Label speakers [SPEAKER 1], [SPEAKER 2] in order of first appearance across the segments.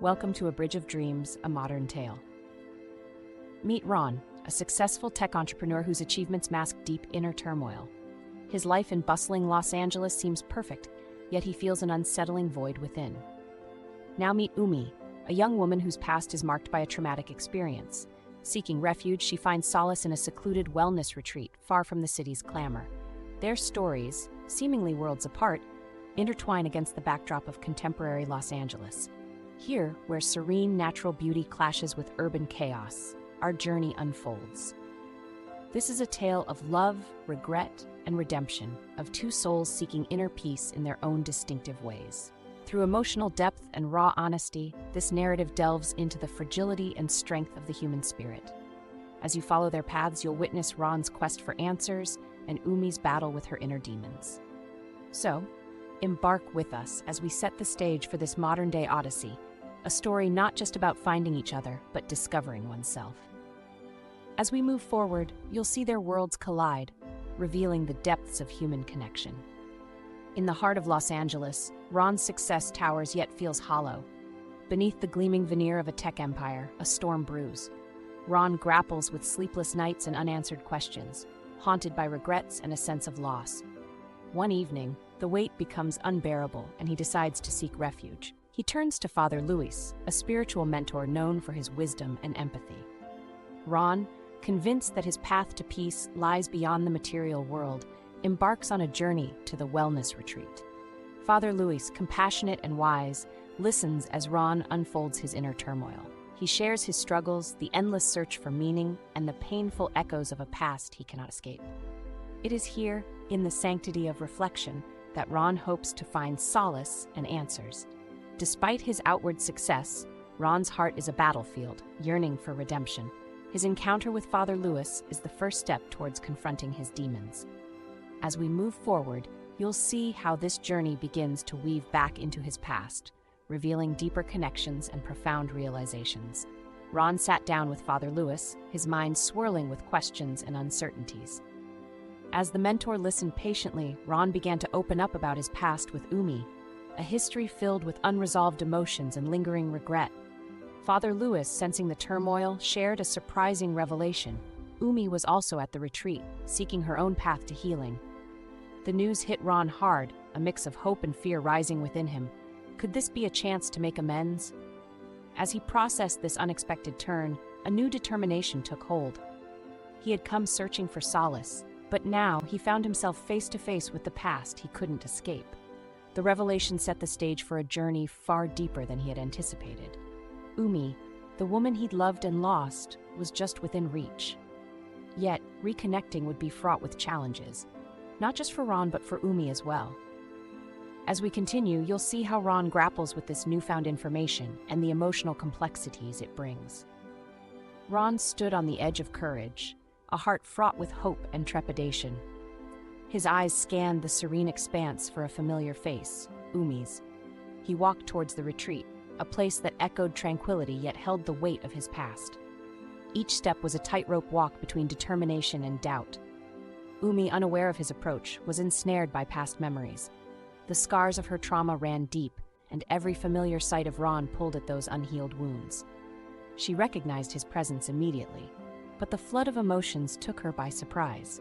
[SPEAKER 1] Welcome to A Bridge of Dreams, a modern tale. Meet Ron, a successful tech entrepreneur whose achievements mask deep inner turmoil. His life in bustling Los Angeles seems perfect, yet he feels an unsettling void within. Now meet Umi, a young woman whose past is marked by a traumatic experience. Seeking refuge, she finds solace in a secluded wellness retreat far from the city's clamor. Their stories, seemingly worlds apart, intertwine against the backdrop of contemporary Los Angeles. Here, where serene natural beauty clashes with urban chaos, our journey unfolds. This is a tale of love, regret, and redemption, of two souls seeking inner peace in their own distinctive ways. Through emotional depth and raw honesty, this narrative delves into the fragility and strength of the human spirit. As you follow their paths, you'll witness Ron's quest for answers and Umi's battle with her inner demons. So, embark with us as we set the stage for this modern-day odyssey, a story not just about finding each other, but discovering oneself. As we move forward, you'll see their worlds collide, revealing the depths of human connection. In the heart of Los Angeles, Ron's success towers yet feels hollow. Beneath the gleaming veneer of a tech empire, a storm brews. Ron grapples with sleepless nights and unanswered questions, haunted by regrets and a sense of loss. One evening, the weight becomes unbearable and he decides to seek refuge. He turns to Father Luis, a spiritual mentor known for his wisdom and empathy. Ron, convinced that his path to peace lies beyond the material world, embarks on a journey to the wellness retreat. Father Luis, compassionate and wise, listens as Ron unfolds his inner turmoil. He shares his struggles, the endless search for meaning, and the painful echoes of a past he cannot escape. It is here, in the sanctity of reflection, that Ron hopes to find solace and answers. Despite his outward success, Ron's heart is a battlefield, yearning for redemption. His encounter with Father Luis is the first step towards confronting his demons. As we move forward, you'll see how this journey begins to weave back into his past, revealing deeper connections and profound realizations. Ron sat down with Father Luis, his mind swirling with questions and uncertainties. As the mentor listened patiently, Ron began to open up about his past with Umi, a history filled with unresolved emotions and lingering regret. Father Luis, sensing the turmoil, shared a surprising revelation. Umi was also at the retreat, seeking her own path to healing. The news hit Ron hard, a mix of hope and fear rising within him. Could this be a chance to make amends? As he processed this unexpected turn, a new determination took hold. He had come searching for solace, but now he found himself face to face with the past he couldn't escape. The revelation set the stage for a journey far deeper than he had anticipated. Umi, the woman he'd loved and lost, was just within reach. Yet, reconnecting would be fraught with challenges, not just for Ron but for Umi as well. As we continue, you'll see how Ron grapples with this newfound information and the emotional complexities it brings. Ron stood on the edge of courage, a heart fraught with hope and trepidation. His eyes scanned the serene expanse for a familiar face, Umi's. He walked towards the retreat, a place that echoed tranquility yet held the weight of his past. Each step was a tightrope walk between determination and doubt. Umi, unaware of his approach, was ensnared by past memories. The scars of her trauma ran deep, and every familiar sight of Ron pulled at those unhealed wounds. She recognized his presence immediately, but the flood of emotions took her by surprise.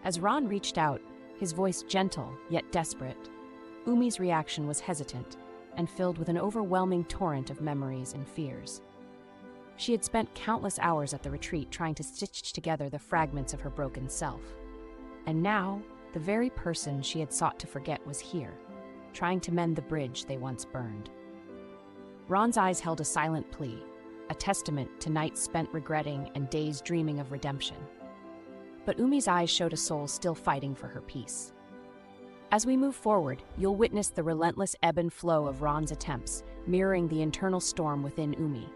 [SPEAKER 1] As Ron reached out, his voice gentle yet desperate, Umi's reaction was hesitant and filled with an overwhelming torrent of memories and fears. She had spent countless hours at the retreat trying to stitch together the fragments of her broken self. And now, the very person she had sought to forget was here, trying to mend the bridge they once burned. Ron's eyes held a silent plea, a testament to nights spent regretting and days dreaming of redemption. But Umi's eyes showed a soul still fighting for her peace. As we move forward, you'll witness the relentless ebb and flow of Ron's attempts, mirroring the internal storm within Umi.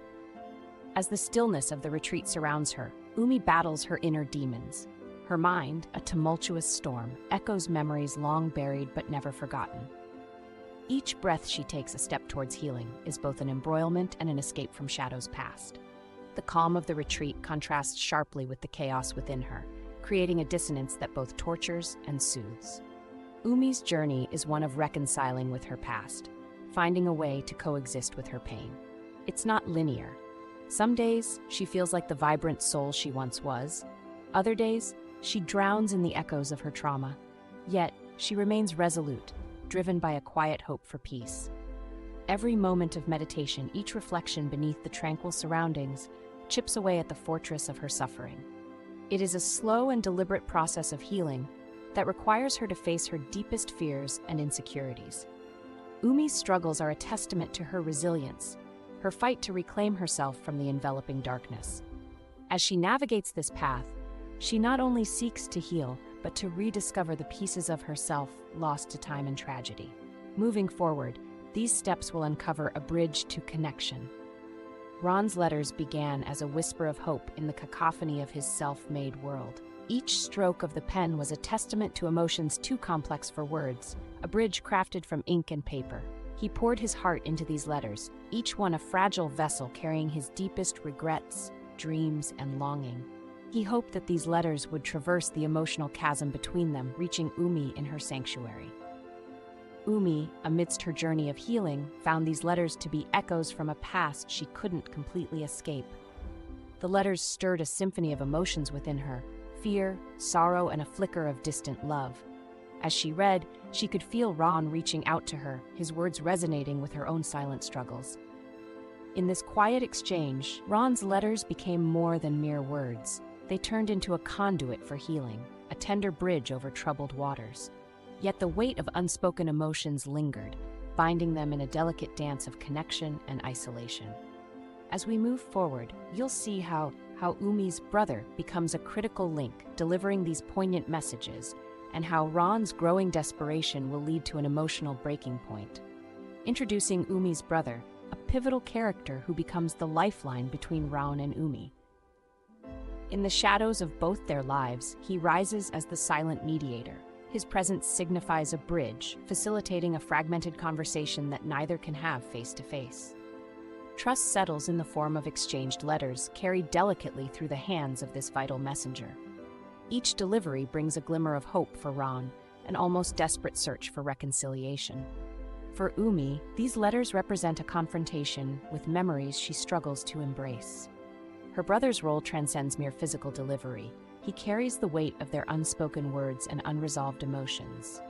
[SPEAKER 1] As the stillness of the retreat surrounds her, Umi battles her inner demons. Her mind, a tumultuous storm, echoes memories long buried but never forgotten. Each breath she takes a step towards healing is both an embroilment and an escape from shadows past. The calm of the retreat contrasts sharply with the chaos within her, creating a dissonance that both tortures and soothes. Umi's journey is one of reconciling with her past, finding a way to coexist with her pain. It's not linear. Some days, she feels like the vibrant soul she once was. Other days, she drowns in the echoes of her trauma. Yet, she remains resolute, driven by a quiet hope for peace. Every moment of meditation, each reflection beneath the tranquil surroundings, chips away at the fortress of her suffering. It is a slow and deliberate process of healing that requires her to face her deepest fears and insecurities. Umi's struggles are a testament to her resilience, her fight to reclaim herself from the enveloping darkness. As she navigates this path, she not only seeks to heal, but to rediscover the pieces of herself lost to time and tragedy. Moving forward, these steps will uncover a bridge to connection. Ron's letters began as a whisper of hope in the cacophony of his self-made world. Each stroke of the pen was a testament to emotions too complex for words, a bridge crafted from ink and paper. He poured his heart into these letters, each one a fragile vessel carrying his deepest regrets, dreams, and longing. He hoped that these letters would traverse the emotional chasm between them, reaching Umi in her sanctuary. Umi, amidst her journey of healing, found these letters to be echoes from a past she couldn't completely escape. The letters stirred a symphony of emotions within her: fear, sorrow, and a flicker of distant love. As she read, she could feel Ron reaching out to her, his words resonating with her own silent struggles. In this quiet exchange, Ron's letters became more than mere words. They turned into a conduit for healing, a tender bridge over troubled waters. Yet the weight of unspoken emotions lingered, binding them in a delicate dance of connection and isolation. As we move forward, you'll see how Umi's brother becomes a critical link, delivering these poignant messages, and how Ron's growing desperation will lead to an emotional breaking point. Introducing Umi's brother, a pivotal character who becomes the lifeline between Ron and Umi. In the shadows of both their lives, he rises as the silent mediator. His presence signifies a bridge, facilitating a fragmented conversation that neither can have face to face. Trust settles in the form of exchanged letters, carried delicately through the hands of this vital messenger. Each delivery brings a glimmer of hope for Ron, an almost desperate search for reconciliation. For Umi, these letters represent a confrontation with memories she struggles to embrace. Her brother's role transcends mere physical delivery. He carries the weight of their unspoken words and unresolved emotions.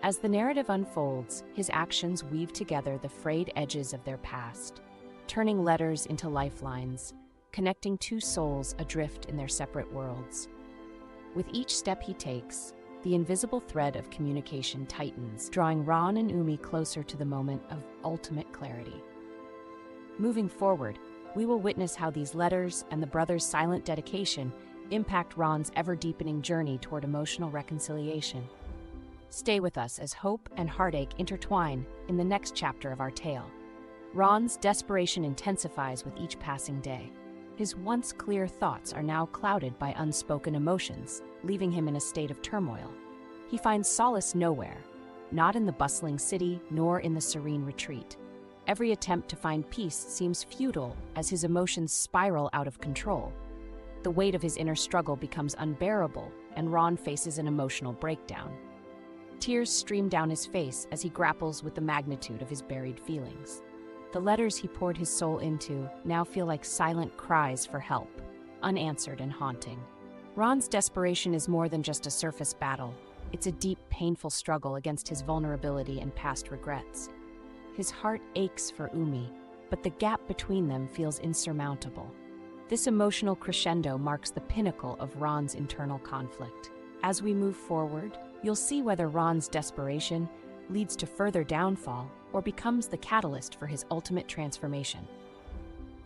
[SPEAKER 1] As the narrative unfolds, his actions weave together the frayed edges of their past, turning letters into lifelines, connecting two souls adrift in their separate worlds. With each step he takes, the invisible thread of communication tightens, drawing Ron and Umi closer to the moment of ultimate clarity. Moving forward, we will witness how these letters and the brothers' silent dedication impact Ron's ever-deepening journey toward emotional reconciliation. Stay with us as hope and heartache intertwine in the next chapter of our tale. Ron's desperation intensifies with each passing day. His once clear thoughts are now clouded by unspoken emotions, leaving him in a state of turmoil. He finds solace nowhere, not in the bustling city nor in the serene retreat. Every attempt to find peace seems futile as his emotions spiral out of control. The weight of his inner struggle becomes unbearable, and Ron faces an emotional breakdown. Tears stream down his face as he grapples with the magnitude of his buried feelings. The letters he poured his soul into now feel like silent cries for help, unanswered and haunting. Ron's desperation is more than just a surface battle. It's a deep, painful struggle against his vulnerability and past regrets. His heart aches for Umi, but the gap between them feels insurmountable. This emotional crescendo marks the pinnacle of Ron's internal conflict. As we move forward, you'll see whether Ron's desperation leads to further downfall or becomes the catalyst for his ultimate transformation.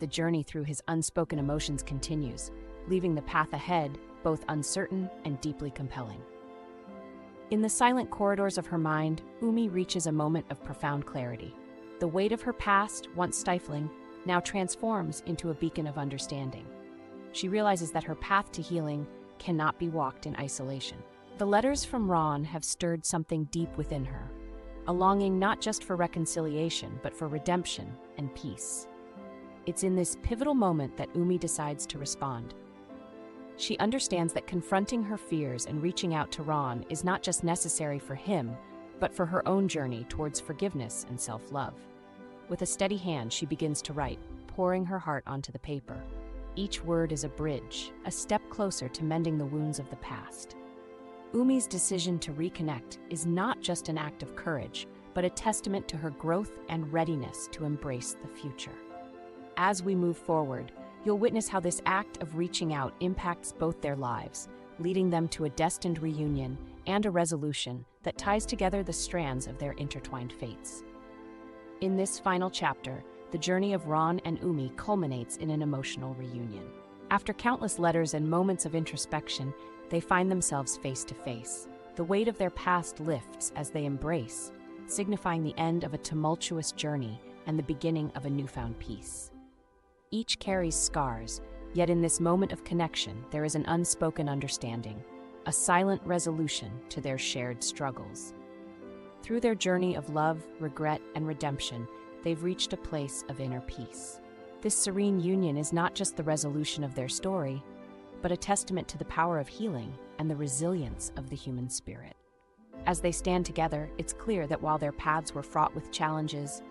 [SPEAKER 1] The journey through his unspoken emotions continues, leaving the path ahead both uncertain and deeply compelling. In the silent corridors of her mind, Umi reaches a moment of profound clarity. The weight of her past, once stifling, now transforms into a beacon of understanding. She realizes that her path to healing cannot be walked in isolation. The letters from Ron have stirred something deep within her, a longing not just for reconciliation, but for redemption and peace. It's in this pivotal moment that Umi decides to respond. She understands that confronting her fears and reaching out to Ron is not just necessary for him, but for her own journey towards forgiveness and self-love. With a steady hand, she begins to write, pouring her heart onto the paper. Each word is a bridge, a step closer to mending the wounds of the past. Umi's decision to reconnect is not just an act of courage, but a testament to her growth and readiness to embrace the future. As we move forward, you'll witness how this act of reaching out impacts both their lives, leading them to a destined reunion and a resolution that ties together the strands of their intertwined fates. In this final chapter, the journey of Ron and Umi culminates in an emotional reunion. After countless letters and moments of introspection, they find themselves face to face. The weight of their past lifts as they embrace, signifying the end of a tumultuous journey and the beginning of a newfound peace. Each carries scars, yet in this moment of connection, there is an unspoken understanding, a silent resolution to their shared struggles. Through their journey of love, regret, and redemption, they've reached a place of inner peace. This serene union is not just the resolution of their story, but a testament to the power of healing and the resilience of the human spirit. As they stand together, it's clear that while their paths were fraught with challenges,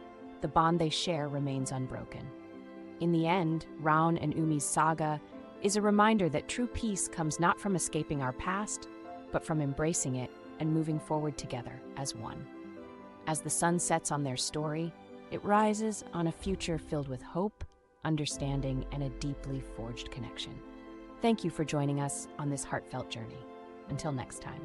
[SPEAKER 1] the bond they share remains unbroken. In the end, Ron and Umi's saga is a reminder that true peace comes not from escaping our past, but from embracing it and moving forward together as one. As the sun sets on their story, it rises on a future filled with hope, understanding, and a deeply forged connection. Thank you for joining us on this heartfelt journey. Until next time.